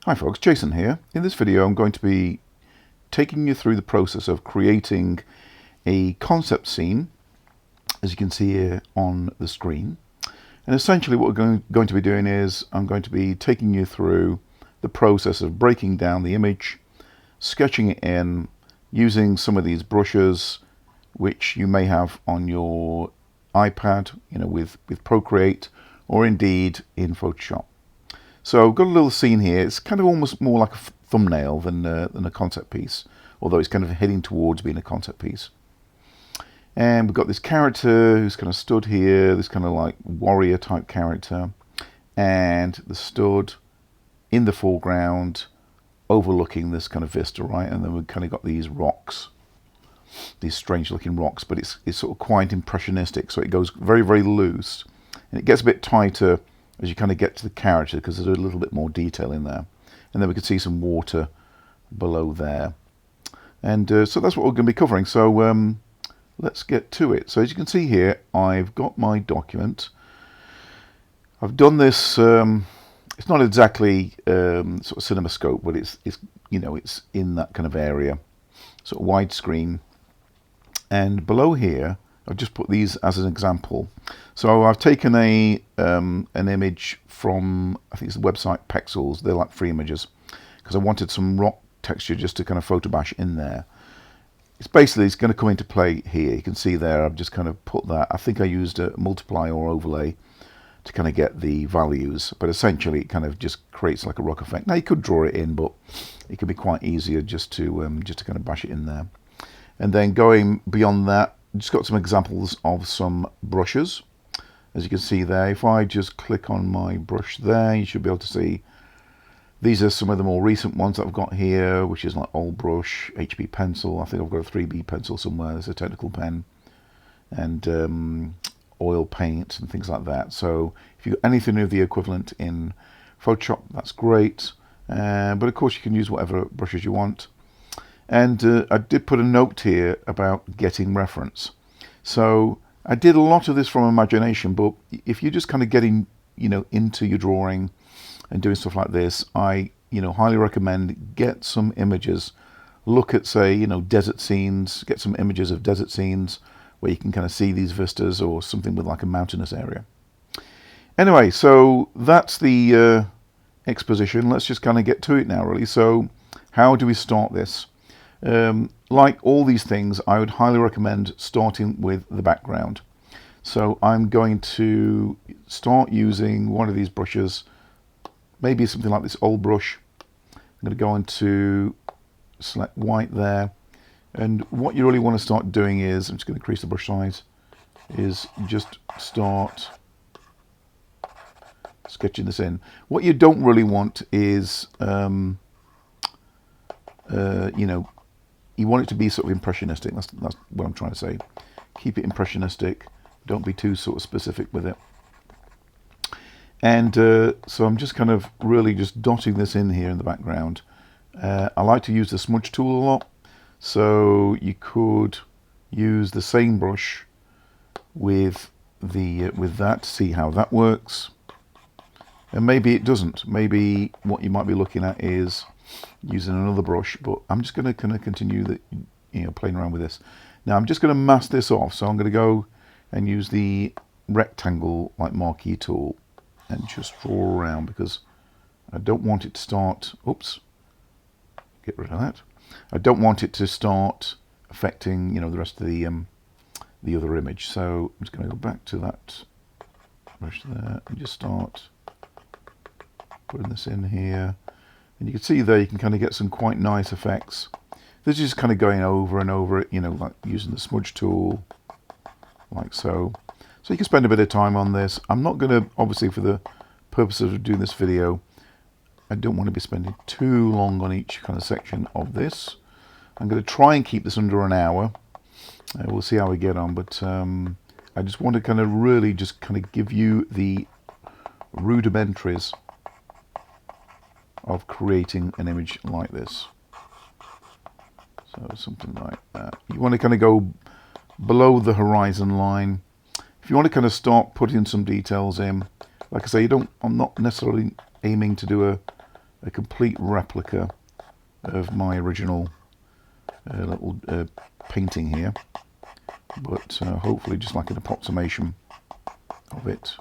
Hi folks, Jason here. In this video I'm going to be taking you through the process of creating a concept scene, as you can see here on the screen. And essentially what we're going to be doing is I'm going to be taking you through the process of breaking down the image, sketching it in, using some of these brushes which you may have on your iPad, with Procreate, or indeed in Photoshop. So I've got a little scene here. It's kind of almost more like a thumbnail than a concept piece, although it's kind of heading towards being a concept piece. And we've got this character who's kind of stood here, this kind of like warrior type character, and the stud in the foreground overlooking this kind of vista, right? And then we've kind of got these rocks, these strange looking rocks, but it's sort of quite impressionistic, so it goes very, very loose, and it gets a bit tighter as you kind of get to the character because there's a little bit more detail in there. And then we can see some water below there. And so that's what we're going to be covering. So let's get to it. So as you can see here, I've got my document. I've done this, it's not exactly sort of CinemaScope, but it's in that kind of area, sort of widescreen. And below here, I've just put these as an example. So I've taken an image from, I think it's the website Pexels. They're like free images, because I wanted some rock texture just to kind of photo bash in there. It's going to come into play here. You can see there I've just kind of put that. I think I used a multiply or overlay to kind of get the values, but essentially it kind of just creates like a rock effect. Now you could draw it in, but it could be quite easier just to kind of bash it in there. And then going beyond that, just got some examples of some brushes. As you can see there, if I just click on my brush there, you should be able to see these are some of the more recent ones that I've got here, which is like old brush, HB pencil. I think I've got a 3B pencil somewhere. There's a technical pen, and oil paint and things like that. So if you've got anything of the equivalent in Photoshop, that's great. But of course you can use whatever brushes you want. And I did put a note here about getting reference. So I did a lot of this from imagination, but if you're just kind of getting, into your drawing and doing stuff like this, I, highly recommend get some images. Look at, say, desert scenes, get some images of desert scenes where you can kind of see these vistas, or something with like a mountainous area. Anyway, so that's the exposition. Let's just kind of get to it now, really. So how do we start this? Like all these things, I would highly recommend starting with the background. So I'm going to start using one of these brushes, maybe something like this old brush. I'm going to go into select white there, and what you really want to start doing is, I'm just going to increase the brush size, is just start sketching this in. What you don't really want is you want it to be sort of impressionistic. That's what I'm trying to say. Keep it impressionistic. Don't be too sort of specific with it. And so I'm just kind of really just dotting this in here in the background. I like to use the smudge tool a lot. So you could use the same brush with that to see how that works. And maybe it doesn't. Maybe what you might be looking at is using another brush, but I'm just going to kind of continue playing around with this. Now I'm just going to mask this off, so I'm going to go and use the rectangle like marquee tool and just draw around, because I don't want it to start, oops, get rid of that. I don't want it to start affecting the rest of the other image. So I'm just going to go back to that brush there and just start putting this in here. And you can see there you can kind of get some quite nice effects. This is just kind of going over and over it, like using the smudge tool, like so. So you can spend a bit of time on this. I'm not going to, obviously for the purpose of doing this video, I don't want to be spending too long on each kind of section of this. I'm going to try and keep this under an hour. We'll see how we get on, but I just want to kind of really just kind of give you the rudimentaries of creating an image like this. So something like that. You want to kind of go below the horizon line. If you want to kind of start putting some details in, like I say, I'm not necessarily aiming to do a complete replica of my original little painting here, but hopefully just like an approximation of it.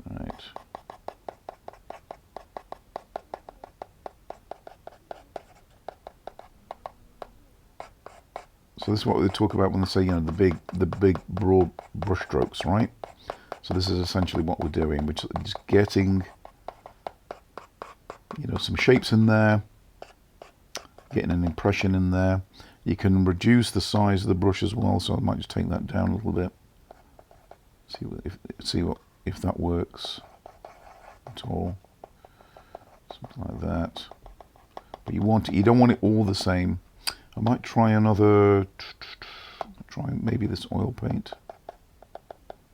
Right. So this is what they talk about when they say, you know, the big broad brush strokes, right? So this is essentially what we're doing, which is just getting, you know, some shapes in there, getting an impression in there. You can reduce the size of the brush as well, so I might just take that down a little bit. See if that works at all. Something like that. But you don't want it all the same. I might try maybe this oil paint.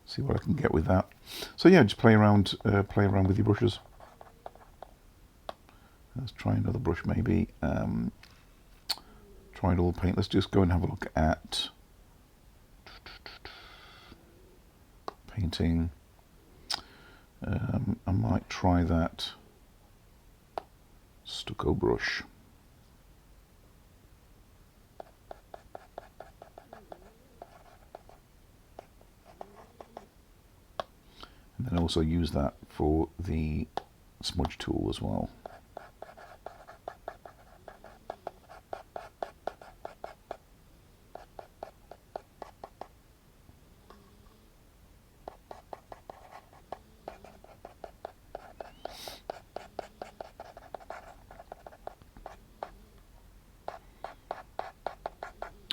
See what I can get with that. So yeah, just play around with your brushes. Let's try another brush maybe. Try oil paint. Let's just go and have a look at painting. I might try that stucco brush. And then also use that for the smudge tool as well.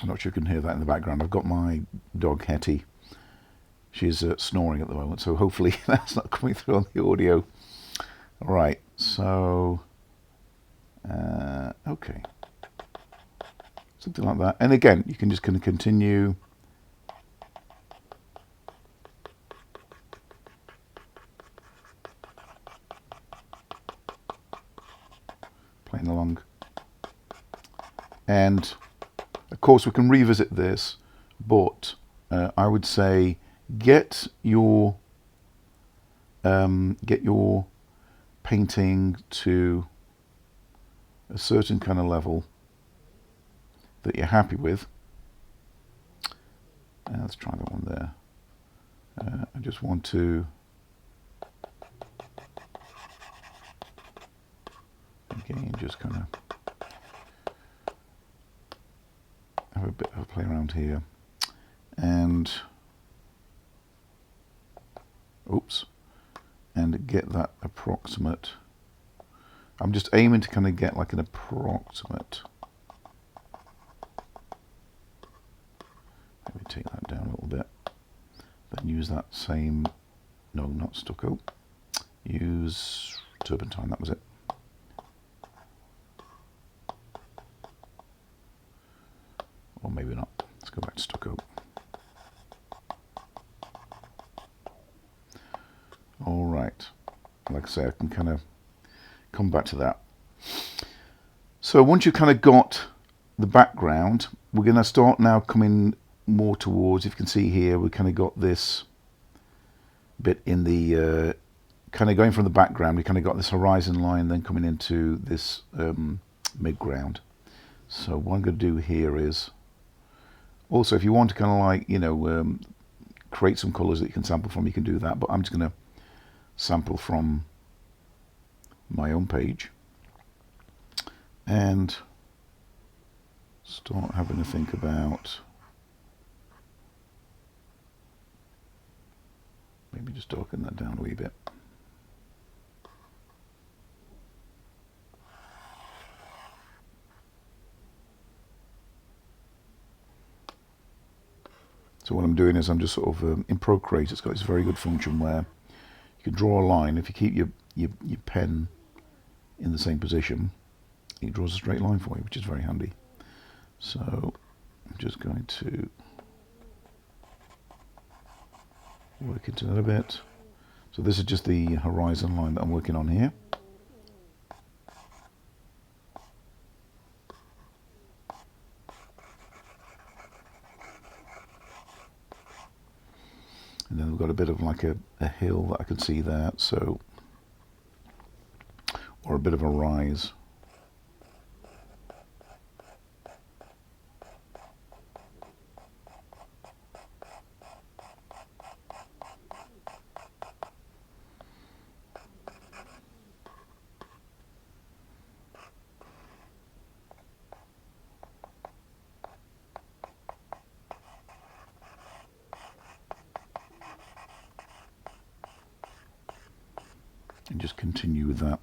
I'm not sure you can hear that in the background. I've got my dog Hetty. She's snoring at the moment, so hopefully that's not coming through on the audio. All right, so okay, something like that. And again, you can just kind of continue. Playing along. And of course we can revisit this, but I would say get your painting to a certain kind of level that you're happy with. Let's try that one there. I just want to again just kind of have a bit of a play around here, and oops, and get that approximate. I'm just aiming to kind of get like an approximate. Maybe take that down a little bit. Then use that same, no, not stucco. Use turpentine, that was it. Or maybe not. Let's go back to stucco. All right. Like I say, I can kind of come back to that. So once you've kind of got the background, we're going to start now coming more towards, if you can see here, we kind of got this bit in the, kind of going from the background, we kind of got this horizon line then coming into this mid-ground. So what I'm going to do here is, also if you want to kind of like, you know, create some colours that you can sample from, you can do that, but I'm just going to sample from my own page and start having to think about maybe just darken that down a wee bit. So what I'm doing is I'm just sort of in Procreate, it's got this very good function where you can draw a line. If you keep your pen in the same position, it draws a straight line for you, which is very handy. So I'm just going to work into that a bit. So this is just the horizon line that I'm working on here. And then we've got a bit of like a hill that I can see there. So or a bit of a rise. And just continue with that.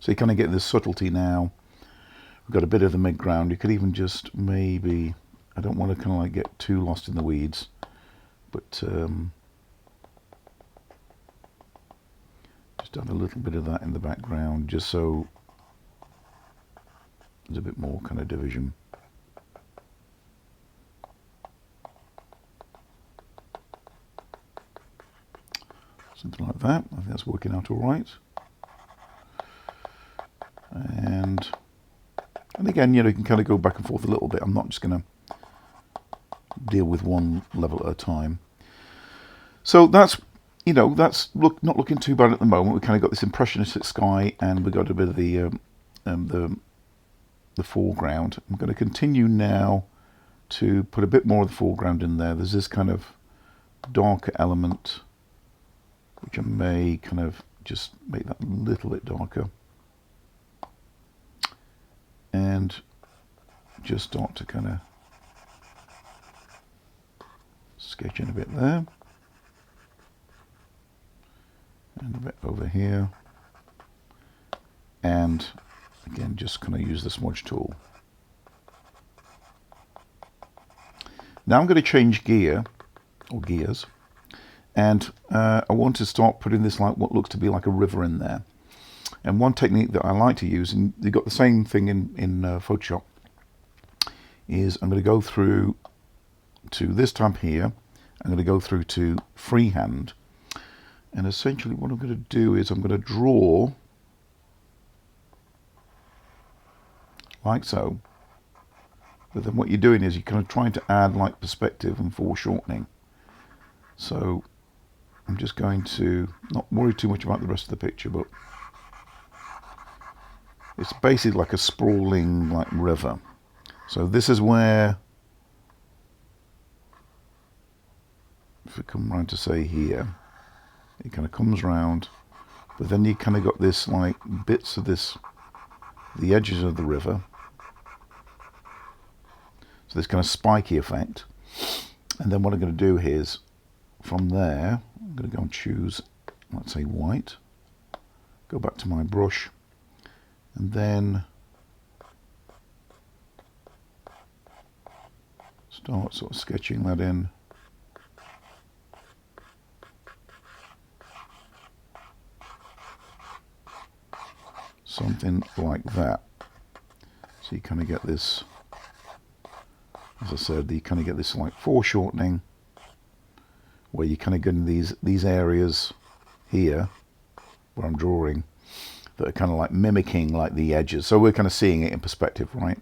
So you kind of get this subtlety now. We've got a bit of the mid-ground. You could even just maybe, I don't want to kind of like get too lost in the weeds, but just add a little bit of that in the background, just so there's a bit more kind of division. Something like that. I think that's working out all right. And again, you know, you can kind of go back and forth a little bit. I'm not just going to deal with one level at a time. So that's, you know, that's not looking too bad at the moment. We kind of got this impressionistic sky, and we got a bit of the foreground. I'm going to continue now to put a bit more of the foreground in there. There's this kind of darker element, which I may kind of just make that a little bit darker. And just start to kind of sketch in a bit there. And a bit over here. And again, just kind of use the smudge tool. Now I'm going to change gear, or gears. And I want to start putting this, like what looks to be like a river in there. And one technique that I like to use, and you've got the same thing in Photoshop, is I'm going to go through to this tab here. I'm going to go through to freehand. And essentially what I'm going to do is I'm going to draw like so. But then what you're doing is you're kind of trying to add like perspective and foreshortening. So I'm just going to not worry too much about the rest of the picture, but it's basically like a sprawling like river. So this is where, if we come round to say here, it kind of comes round, but then you kind of got this like bits of this, the edges of the river. So this kind of spiky effect. And then what I'm going to do is, from there, I'm going to go and choose, let's say white, go back to my brush, and then start sort of sketching that in. Something like that. So you kind of get this, as I said, you kind of get this like foreshortening, where you kind of get in these areas here, where I'm drawing, that are kind of like mimicking like the edges. So we're kind of seeing it in perspective, right?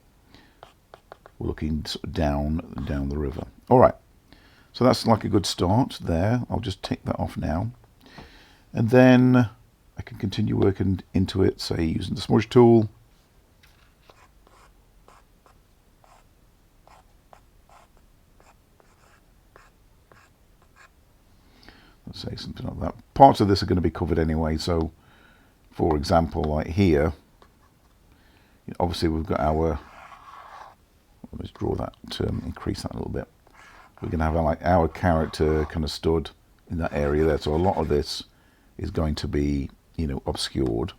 We're looking sort of down the river. All right, so that's like a good start there. I'll just take that off now, and then I can continue working into it, say using the smudge tool. Let's say something like that. Parts of this are going to be covered anyway, so for example, like here, obviously we've got our, let's draw that to increase that a little bit. We're going to have like our character kind of stood in that area there, so a lot of this is going to be, you know, obscured.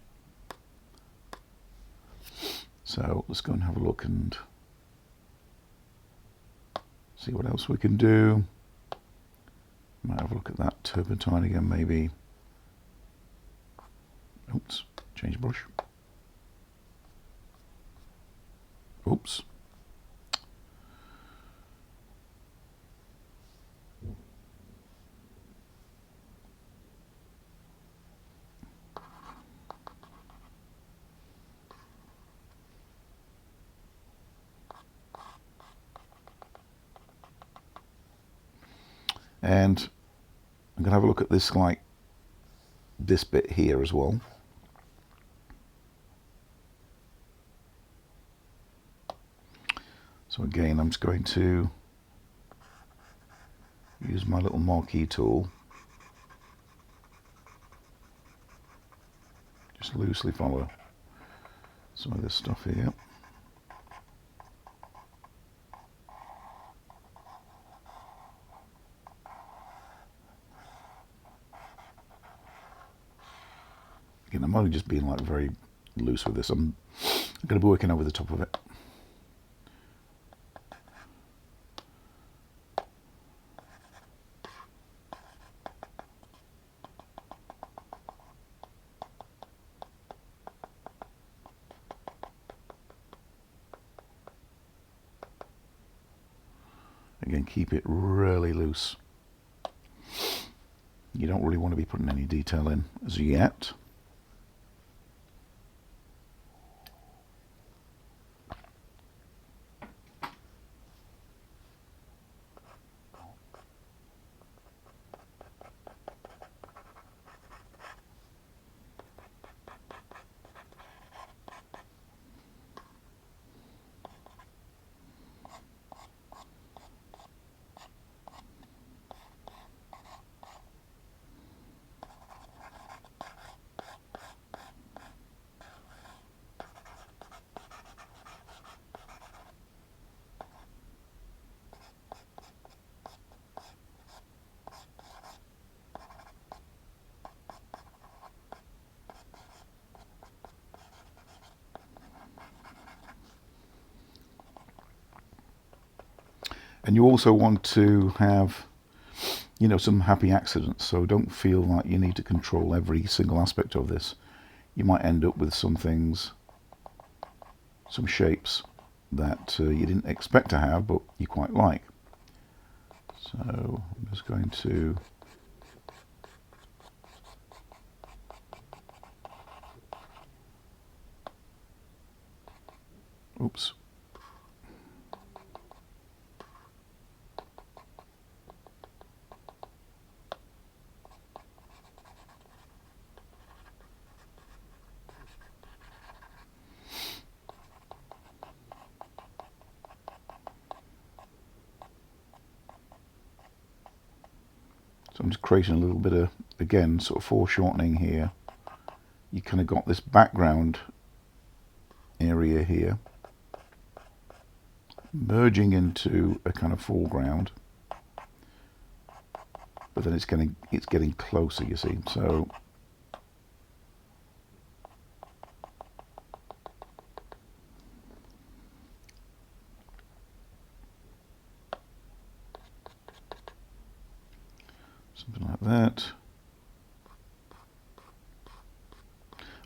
So let's go and have a look and see what else we can do. Might have a look at that turpentine again, maybe. Oops, change brush. Oops. And I'm going to have a look at this, like this bit here as well. So again, I'm just going to use my little marquee tool. Just loosely follow some of this stuff here. Again, I'm only just being like very loose with this. I'm going to be working over the top of it. Again, keep it really loose. You don't really want to be putting any detail in as yet. And you also want to have, you know, some happy accidents. So don't feel like you need to control every single aspect of this. You might end up with some things, some shapes that you didn't expect to have, but you quite like. So I'm just going to oops. So I'm just creating a little bit of, again, sort of foreshortening here. You kind of got this background area here merging into a kind of foreground, but then it's getting closer, you see. So something like that.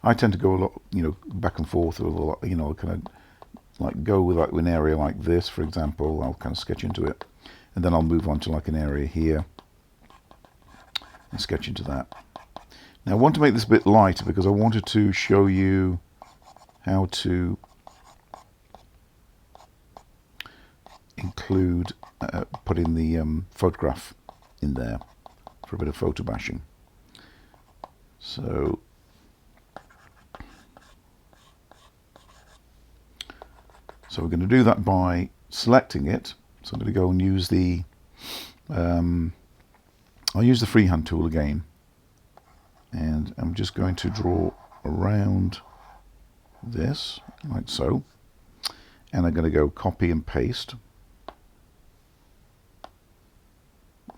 I tend to go a lot, you know, back and forth with a lot, you know, kind of like go with like an area like this, for example. I'll kind of sketch into it, and then I'll move on to like an area here and sketch into that. Now I want to make this a bit lighter because I wanted to show you how to include, put in the photograph in there for a bit of photo bashing. So we're going to do that by selecting it. So I'm going to go and use the, I'll use the freehand tool again. And I'm just going to draw around this, like so. And I'm going to go copy and paste.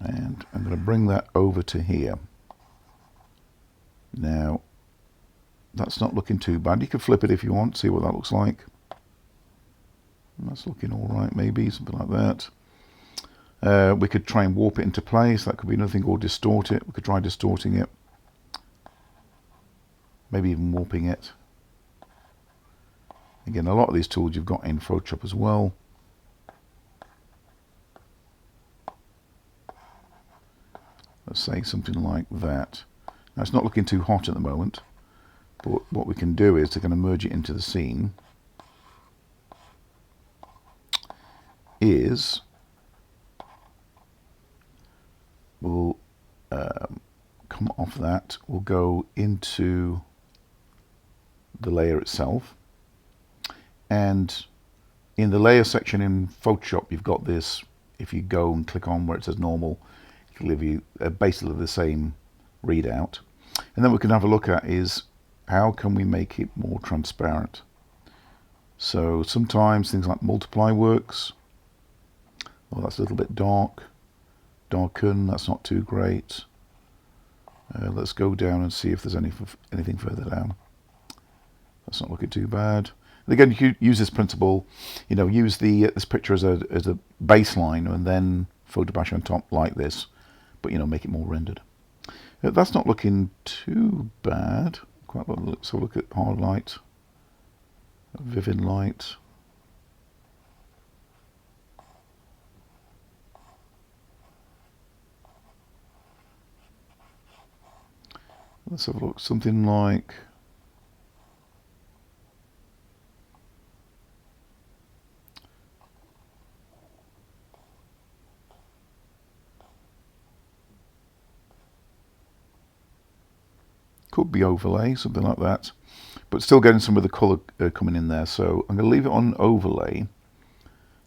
And I'm going to bring that over to here. Now, that's not looking too bad. You can flip it if you want, see what that looks like. That's looking all right, maybe, something like that. We could try and warp it into place. That could be another thing, or distort it. We could try distorting it. Maybe even warping it. Again, a lot of these tools you've got in Photoshop as well. Let's say something like that. Now, it's not looking too hot at the moment, but what we can do is to kind of merge it into the scene. Is of that, we'll go into the layer itself. And in the layer section in Photoshop, you've got this, if you go and click on where it says normal, it'll give you basically the same readout. And then we can have a look at is how can we make it more transparent. So sometimes things like multiply works. Well, that's a little bit dark. Darken, that's not too great. Let's go down and see if there's anything further down. That's not looking too bad. And again, you could use this principle, use this picture as a baseline and then photo bash on top like this, but make it more rendered. That's not looking too bad. Quite a lot. Let's have a look at hard light, vivid light. Let's have a look. Something like could be overlay, something like that, but still getting some of the color coming in there. So I'm going to leave it on overlay,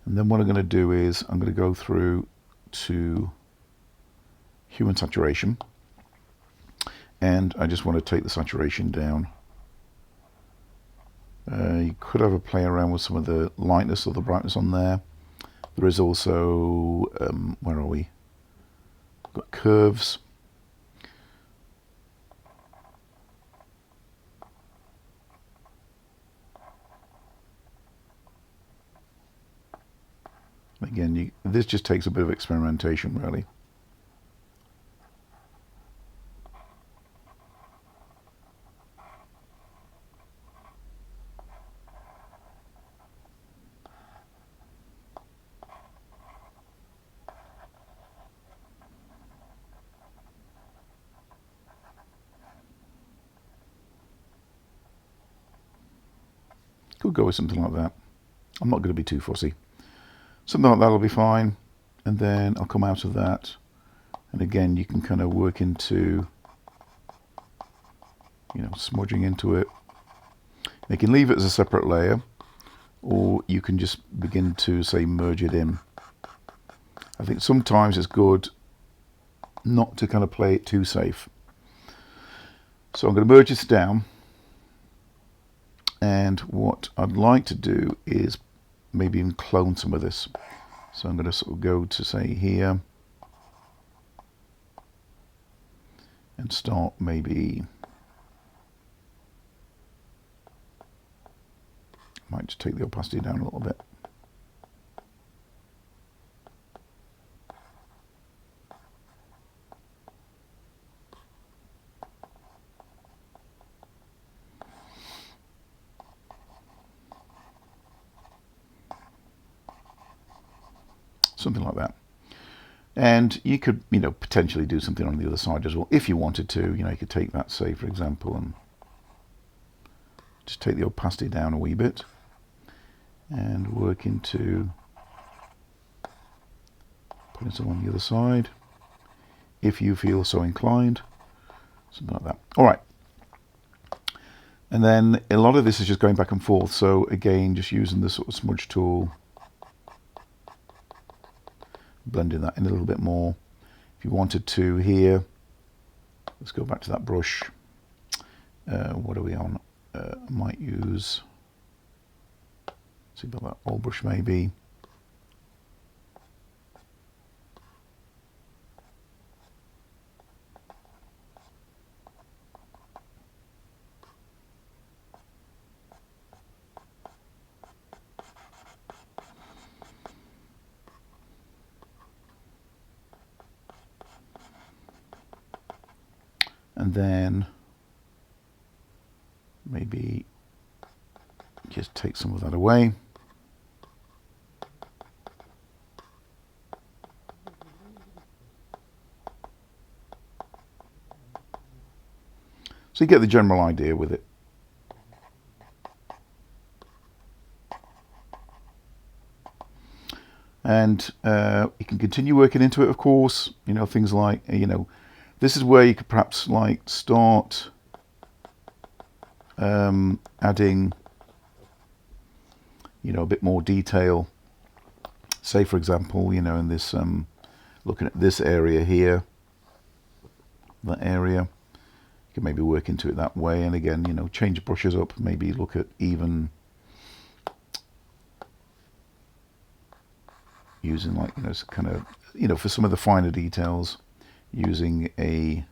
and then what I'm going to do is I'm going to go through to hue and saturation, and I just want to take the saturation down. You could have a play around with some of the lightness or the brightness on there. There is also where are we? We've got curves. Again, this just takes a bit of experimentation, really. Could go with something like that. I'm not going to be too fussy. Something like that will be fine. And then I'll come out of that. And again, you can kind of work into, smudging into it. You can leave it as a separate layer, or you can just begin to, say, merge it in. I think sometimes it's good not to kind of play it too safe. So I'm going to merge this down. And what I'd like to do is maybe even clone some of this. So I'm going to sort of go to, say, here and start maybe, might just take the opacity down a little bit. Something like that. And you could, potentially do something on the other side as well, if you wanted to. You could take that, say, for example, and just take the opacity down a wee bit and work into putting some on the other side, if you feel so inclined. Something like that. All right. And then a lot of this is just going back and forth. So again, just using the sort of smudge tool, blending that in a little bit more. If you wanted to here, let's go back to that brush. What are we on? I might use, see about that old brush maybe. And then maybe just take some of that away. So you get the general idea with it. And you can continue working into it, of course. Things like, This is where you could perhaps like start adding, you know, a bit more detail. Say, for example, you know, in this, looking at this area here, that area, you can maybe work into it that way. And again, you know, change the brushes up, maybe look at even using like, you know, kind of, you know, for some of the finer details, using a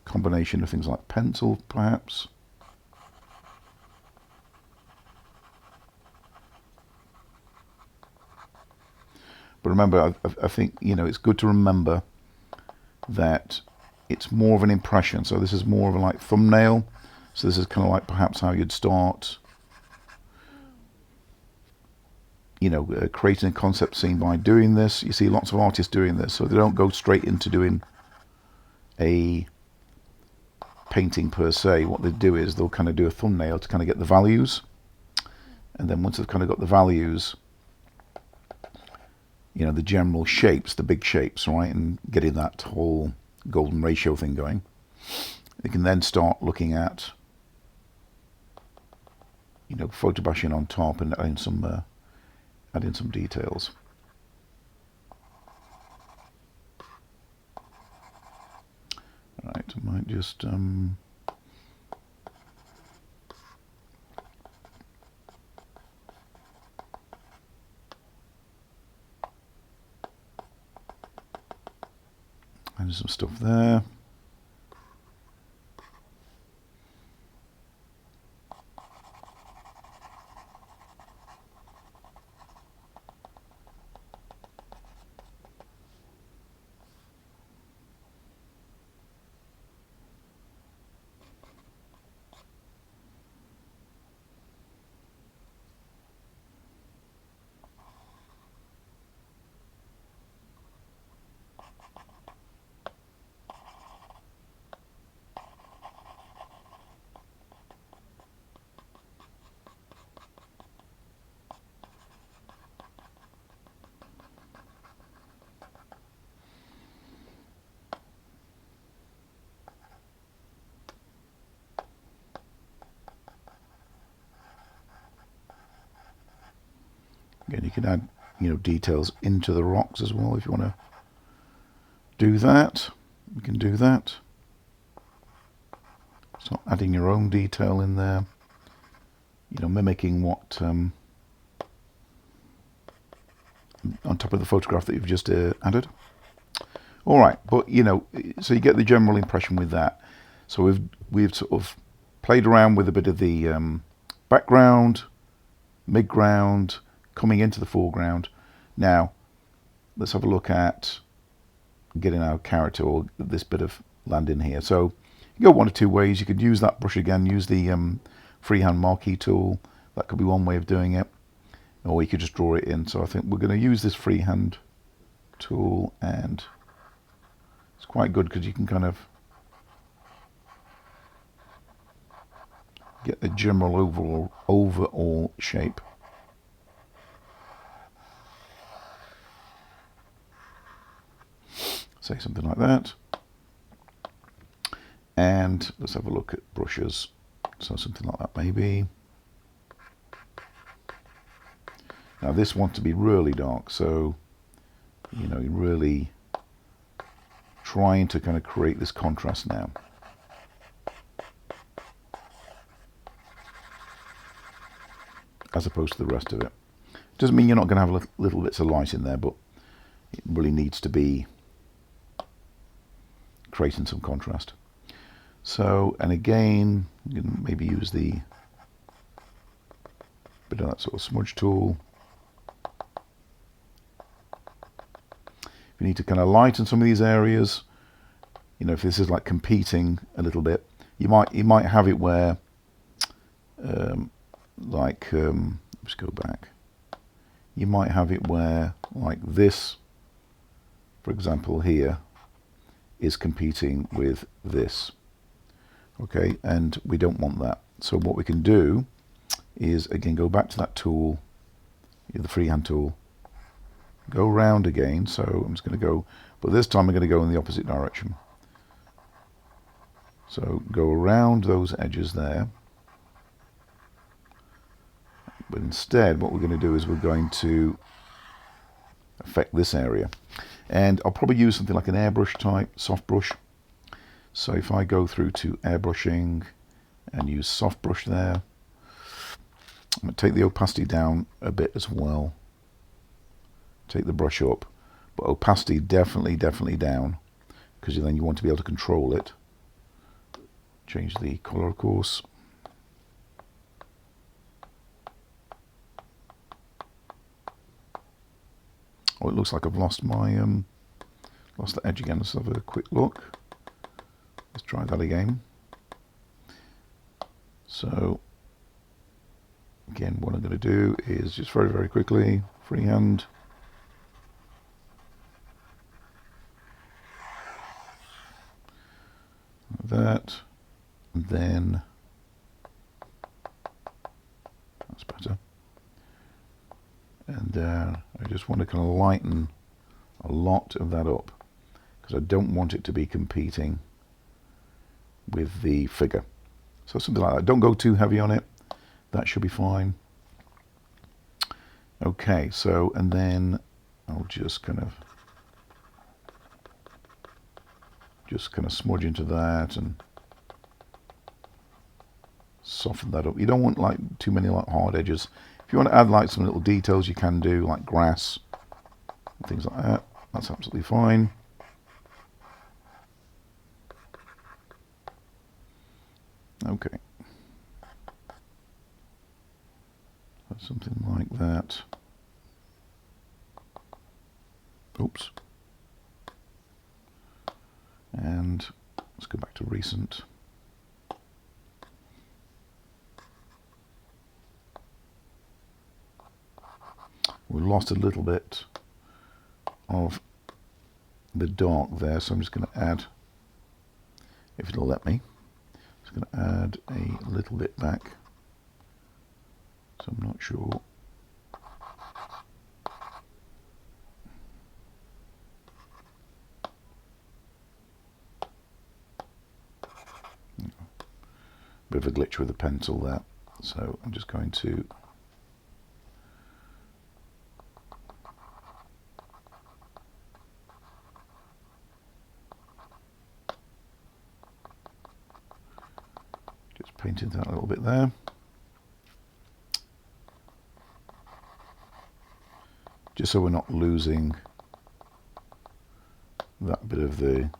combination of things like pencil, perhaps. But remember, I think, you know, it's good to remember that it's more of an impression. So this is more of a like thumbnail. So this is kind of like perhaps how you'd start, you know, creating a concept scene by doing this. You see lots of artists doing this, so they don't go straight into doing a painting per se. What they do is they'll kind of do a thumbnail to kind of get the values, and then once they've kind of got the values, you know, the general shapes, the big shapes, right, and getting that whole golden ratio thing going, they can then start looking at, you know, photo bashing on top and adding some details. Right, I might just and some stuff there. Again, you can add, you know, details into the rocks as well if you want to do that. You can do that. Start adding your own detail in there. You know, mimicking what on top of the photograph that you've just added. All right, but you know, so you get the general impression with that. So we've sort of played around with a bit of the background, midground, coming into the foreground. Now, let's have a look at getting our character or this bit of land in here. So you go one of two ways. You could use that brush again, use the freehand marquee tool. That could be one way of doing it. Or you could just draw it in. So I think we're going to use this freehand tool, and it's quite good because you can kind of get the general overall shape. Say something like that. And let's have a look at brushes. So something like that maybe. Now this wants to be really dark, so you know, you're really trying to kind of create this contrast now. As opposed to the rest of it. Doesn't mean you're not going to have little bits of light in there, but it really needs to be creating some contrast. So, and again, you can maybe use the bit of that sort of smudge tool. If you need to kind of lighten some of these areas, you know, if this is like competing a little bit, you might have it where, let's go back. You might have it where, like this, for example, here, is competing with this. Okay, and we don't want that. So what we can do is, again, go back to that tool, the freehand tool, go round again. So I'm just going to go, but this time I'm going to go in the opposite direction. So go around those edges there. But instead, what we're going to do is we're going to affect this area. And I'll probably use something like an airbrush type, soft brush. So if I go through to airbrushing and use soft brush there, I'm going to take the opacity down a bit as well. Take the brush up, but opacity definitely down, because then you want to be able to control it. Change the color, of course. Oh, it looks like I've lost my lost the edge again. Let's have a quick look. Let's try that again. So again, what I'm going to do is just very quickly freehand. That, and then that's better. And I just want to kind of lighten a lot of that up, because I don't want it to be competing with the figure. So something like that. Don't go too heavy on it. That should be fine. Okay, so, and then I'll just kind of smudge into that and soften that up. You don't want like too many like hard edges. If you want to add like some little details, you can do, like grass and things like that. That's absolutely fine. Okay. Something like that. Oops. And let's go back to recent. We lost a little bit of the dark there, so I'm just going to add, if it'll let me, just going to add a little bit back. So I'm not sure. Bit of a glitch with the pencil there. So I'm just going to just paint it that a little bit there. Just so we're not losing that bit of the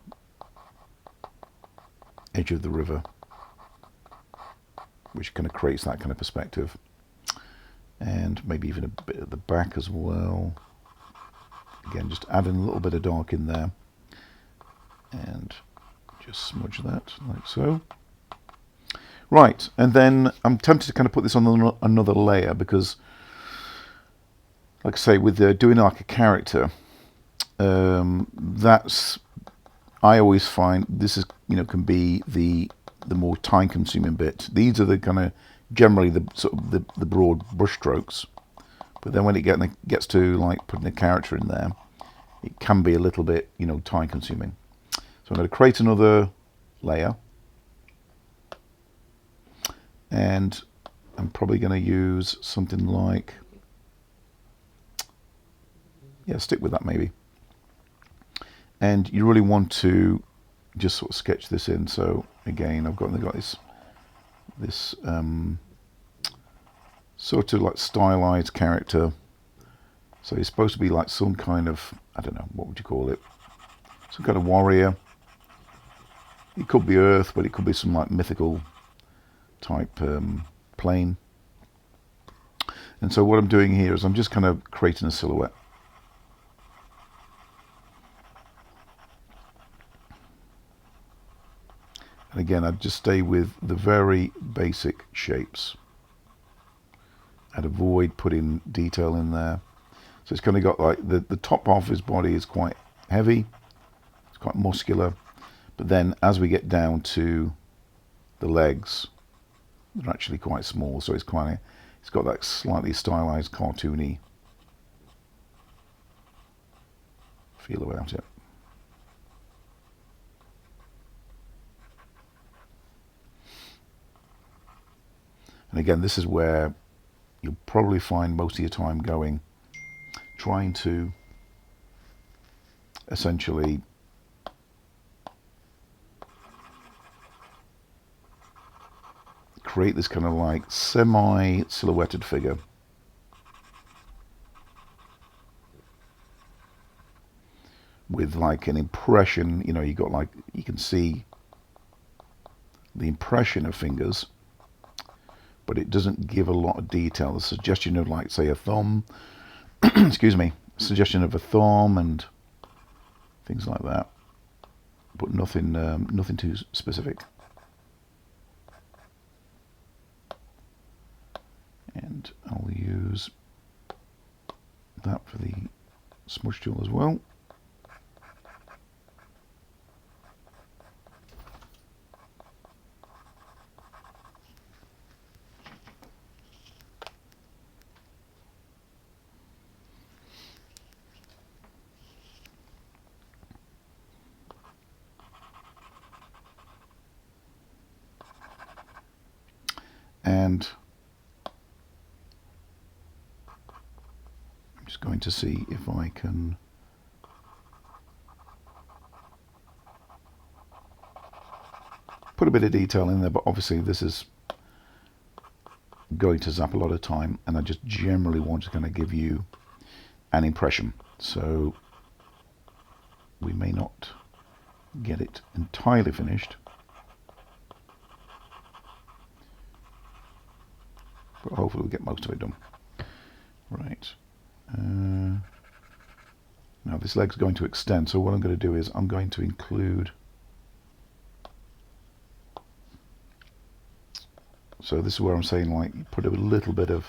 edge of the river, which kind of creates that kind of perspective. And maybe even a bit at the back as well. Again, just adding a little bit of dark in there. And just smudge that like so. Right, and then I'm tempted to kind of put this on another layer, because like I say, with doing like a character, that's, I always find this is, you know, can be the more time consuming bit. These are the kind of generally the sort of the broad brush strokes, but then when it gets to like putting a character in there, it can be a little bit, you know, time consuming. So I'm going to create another layer, and I'm probably going to use something like, yeah, stick with that maybe. And you really want to just sort of sketch this in. So again, I've got this sort of like stylized character. So he's supposed to be like some kind of, I don't know, what would you call it? Some kind of warrior. It could be Earth, but it could be some like mythical type plane. And so what I'm doing here is I'm just kind of creating a silhouette. And again, I'd just stay with the very basic shapes. I'd avoid putting detail in there. So it's kind of got like the top half of his body is quite heavy, it's quite muscular, but then as we get down to the legs, they're actually quite small. So it's got that slightly stylized, cartoony feel about it. And again, this is where you'll probably find most of your time going, trying to essentially create this kind of like semi-silhouetted figure. With like an impression, you know, you got like, you can see the impression of fingers, but it doesn't give a lot of detail. The suggestion of, like, say, a thumb, excuse me, suggestion of a thumb and things like that, but nothing, nothing too specific. And I'll use that for the smudge tool as well. And I'm just going to see if I can put a bit of detail in there, but obviously this is going to zap a lot of time, and I just generally want to kind of give you an impression. So we may not get it entirely finished, but hopefully we'll get most of it done. Right. Now this leg's going to extend, so what I'm going to do is I'm going to include, so this is where I'm saying, like, put a little bit of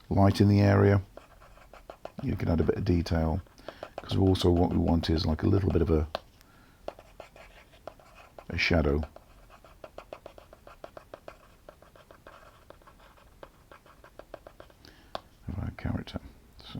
light in the area. You can add a bit of detail, because also what we want is like a little bit of a shadow. Of our character. So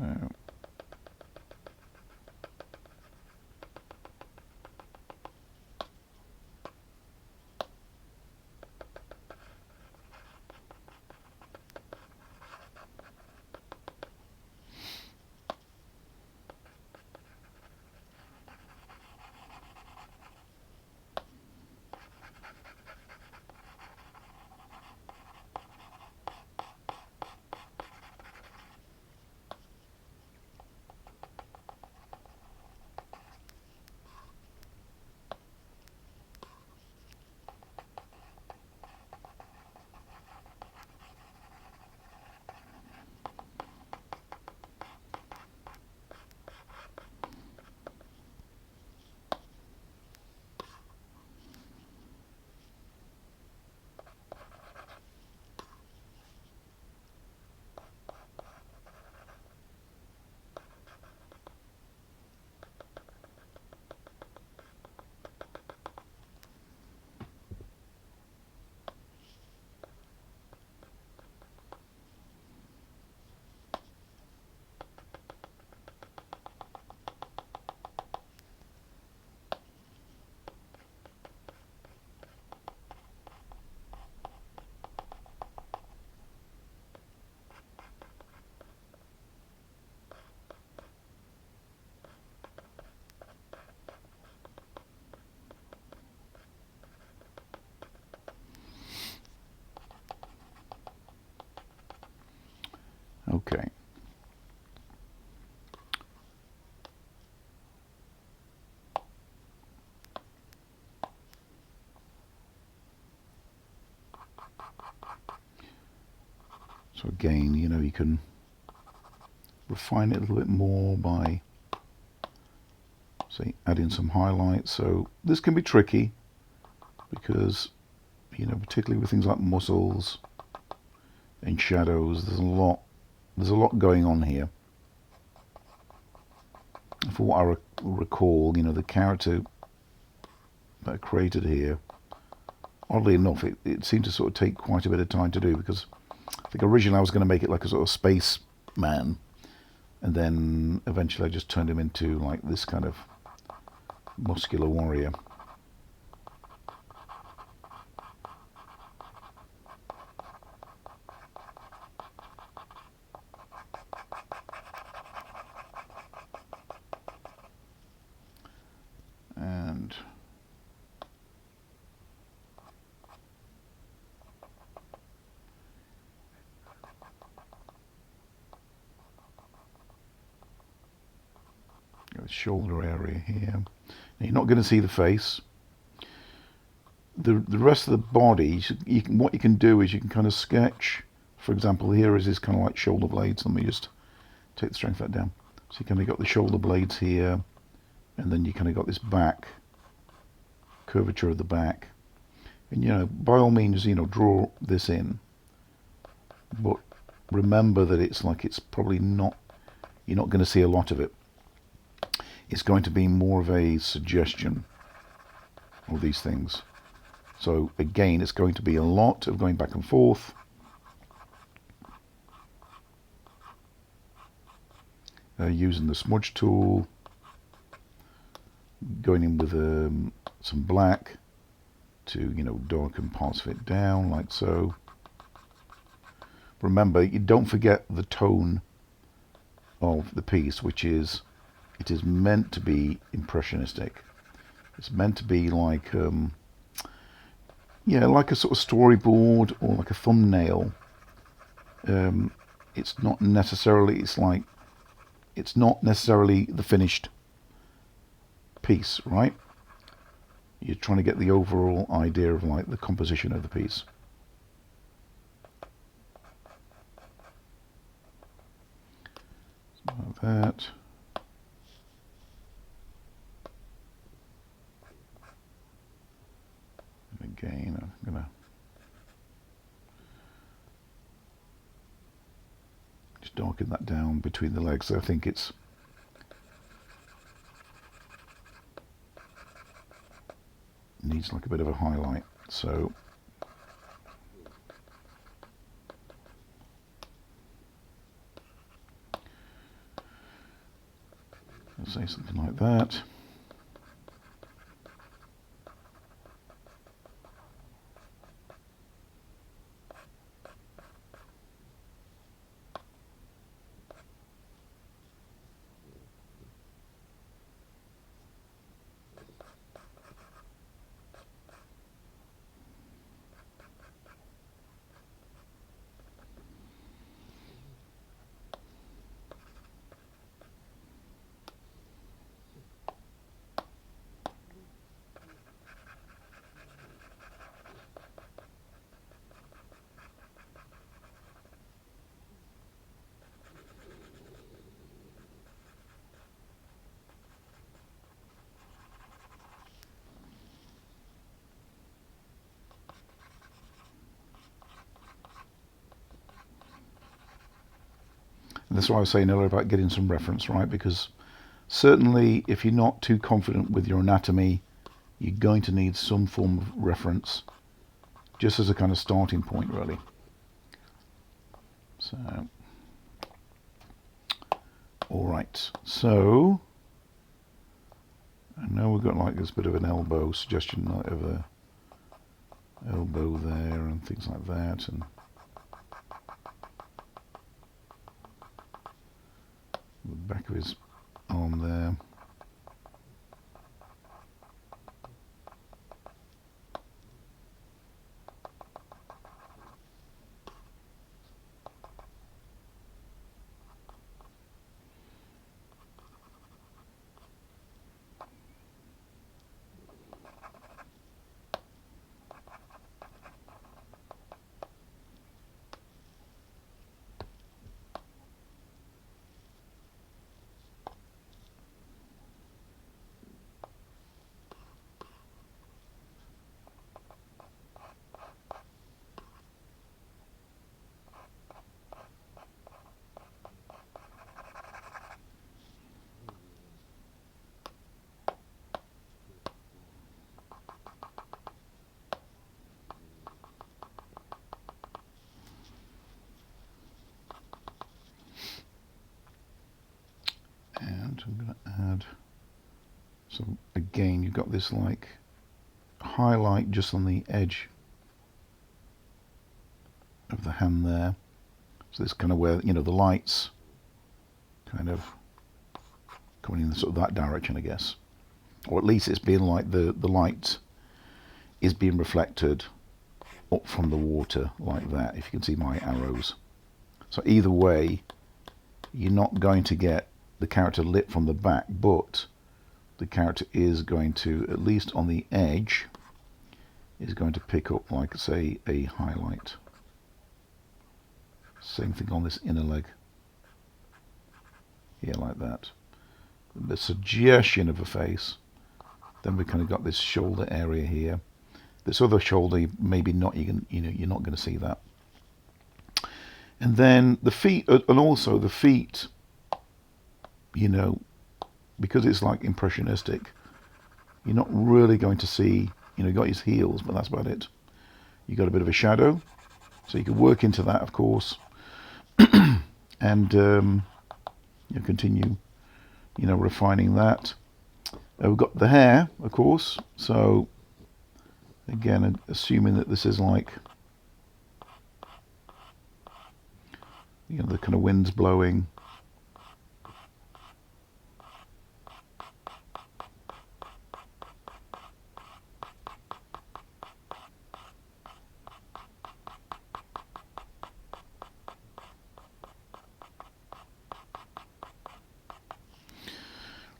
okay. So again, you know, you can refine it a little bit more by, say, adding some highlights. So this can be tricky because, you know, particularly with things like muscles and shadows, there's a lot going on here. For what I recall, you know, the character that I created here, oddly enough, it seemed to sort of take quite a bit of time to do, because I think originally I was going to make it like a sort of space man, And then eventually I just turned him into like this kind of muscular warrior. And shoulder area here. Now you're not going to see the face. The rest of the body, what you can do is you can kind of sketch. For example, here is his kind of like shoulder blades. Let me just take the strength of that down. So you kind of got the shoulder blades here, and then you kind of got this back curvature of the back. And you know, by all means, you know, draw this in, but remember that it's probably not. You're not going to see a lot of it. It's going to be more of a suggestion of these things. So again, it's going to be a lot of going back and forth. Using the smudge tool, going in with some black to, you know, darken parts of it down like so. Remember, you don't forget the tone of the piece, which is, it is meant to be impressionistic. It's meant to be like, yeah, like a sort of storyboard or like a thumbnail. It's not necessarily, it's not necessarily the finished piece, right? You're trying to get the overall idea of like the composition of the piece. Like that. And again, I'm going to just darken that down between the legs. I think it's needs like a bit of a highlight. So I'll say something like that. And that's why I was saying earlier about getting some reference, right? Because certainly if you're not too confident with your anatomy, you're going to need some form of reference, just as a kind of starting point, really. So, all right. So, I know we've got like this bit of an elbow suggestion of a elbow there and things like that, and the back of his arm there. I'm going to add, so again you've got this like highlight just on the edge of the hand there. So this kind of where, you know, the light's kind of coming in sort of that direction, I guess. Or at least it's being like the light is being reflected up from the water like that, if you can see my arrows. So either way, you're not going to get the character lit from the back, but the character is going to, at least on the edge, is going to pick up, like, say, a highlight. Same thing on this inner leg. Here, like that. The suggestion of a face. Then we kind of got this shoulder area here. This other shoulder, maybe not. You're not going to see that. And then the feet, and also the feet. You know, because it's like impressionistic, you're not really going to see. You know, you got his heels, but that's about it. You got a bit of a shadow, so you can work into that, of course, and you continue, you know, refining that. We've got the hair, of course. So again, assuming that this is like, you know, the kind of wind's blowing.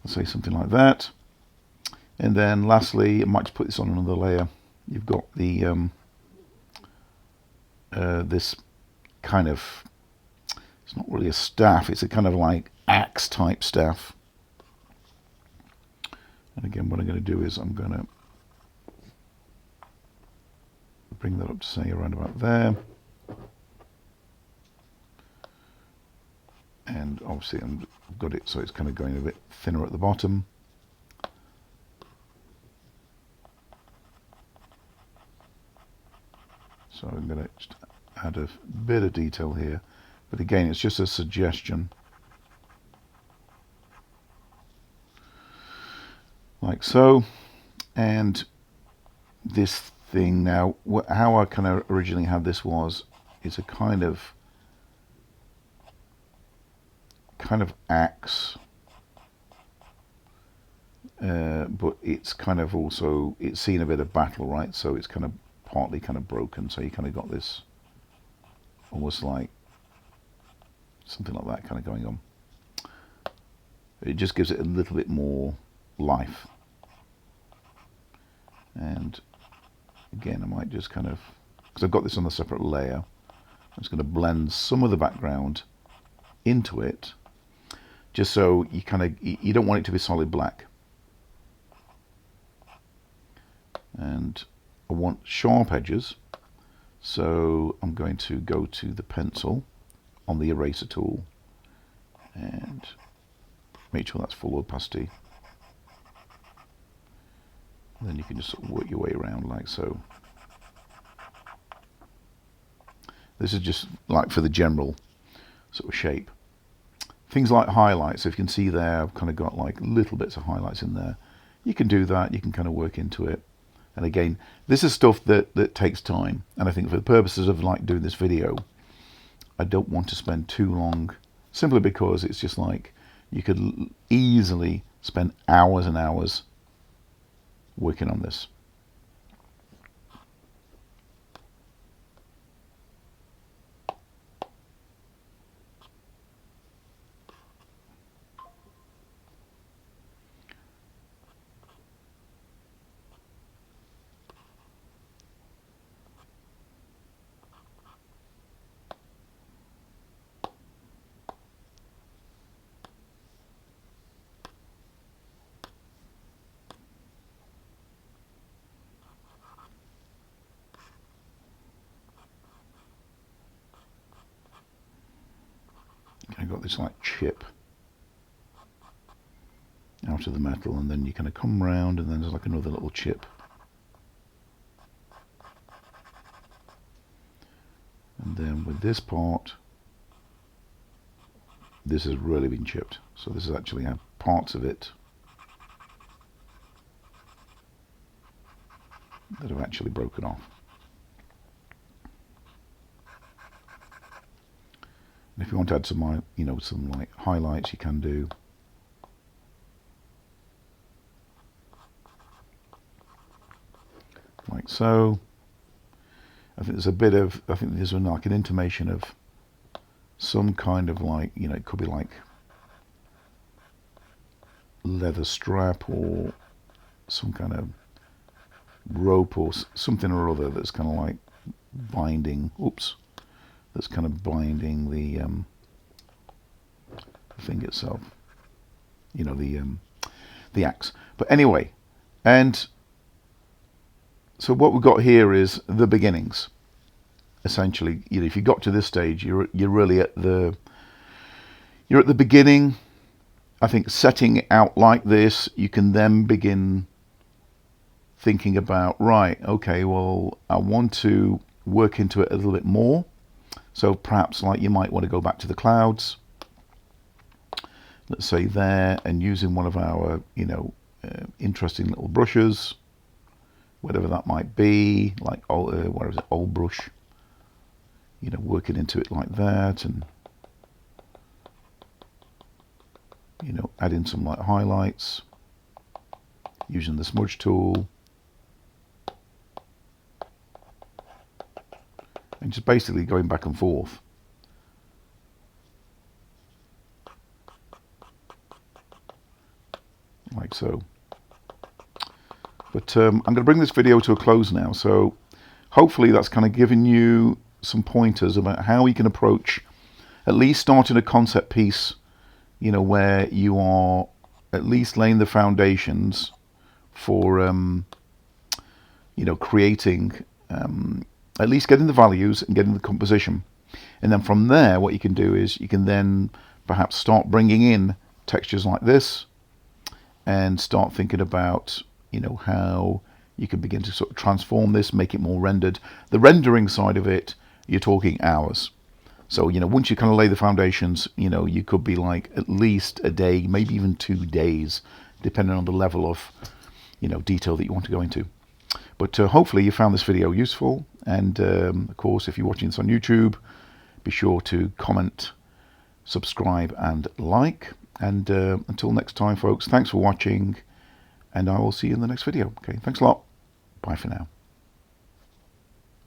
Let's say something like that. And then lastly, I might just put this on another layer. You've got the this kind of, it's not really a staff, it's a kind of like axe type staff. And again, what I'm going to do is I'm going to bring that up to say around about there. And obviously I've got it so it's kind of going a bit thinner at the bottom. So I'm going to just add a bit of detail here. But again, it's just a suggestion. Like so. And this thing now, how I kind of originally had this was, it's a kind of axe. But it's kind of also, it's seen a bit of battle, right? So it's kind of partly kind of broken, so you kind of got this almost like something like that kind of going on. It just gives it a little bit more life. And again, I might just kind of, because I've got this on a separate layer, I'm just going to blend some of the background into it, just so you kind of, you don't want it to be solid black. And I want sharp edges, so I'm going to go to the pencil on the eraser tool and make sure that's full opacity. And then you can just sort of work your way around like so. This is just like for the general sort of shape. Things like highlights, if you can see there, I've kind of got like little bits of highlights in there. You can do that, you can kind of work into it. And again, this is stuff that takes time. And I think for the purposes of like doing this video, I don't want to spend too long, simply because it's just like, you could easily spend hours and hours working on this. I've got this like chip out of the metal, and then you kind of come round, and then there's like another little chip. And then with this part, this has really been chipped. So this is actually parts of it that have actually broken off. And if you want to add some, some like highlights, you can do. Like so. I think there's a bit of, I think there's like an intimation of some kind of like, it could be like leather strap or some kind of rope or something or other that's kind of like binding, that's kind of binding the thing itself, the axe. But anyway, and so what we've got here is the beginnings. Essentially, if you got to this stage, you're really at the beginning. I think setting it out like this, you can then begin thinking about, right, okay, well, I want to work into it a little bit more. So perhaps like you might want to go back to the clouds, let's say there, and using one of our, interesting little brushes, whatever that might be, like what is it, old brush, working into it like that, and add in some like highlights using the smudge tool, and just basically going back and forth. Like so. But I'm going to bring this video to a close now, so hopefully that's kind of given you some pointers about how you can approach at least starting a concept piece, where you are at least laying the foundations for, creating, at least getting the values and getting the composition. And then from there, what you can do is you can then perhaps start bringing in textures like this and start thinking about, how you can begin to sort of transform this, make it more rendered. The rendering side of it, you're talking hours. So, once you kind of lay the foundations, you could be like at least a day, maybe even 2 days, depending on the level of, detail that you want to go into. But hopefully you found this video useful. And of course, if you're watching this on YouTube, be sure to comment, subscribe, and like. And until next time, folks, thanks for watching. And I will see you in the next video. Okay, thanks a lot. Bye for now.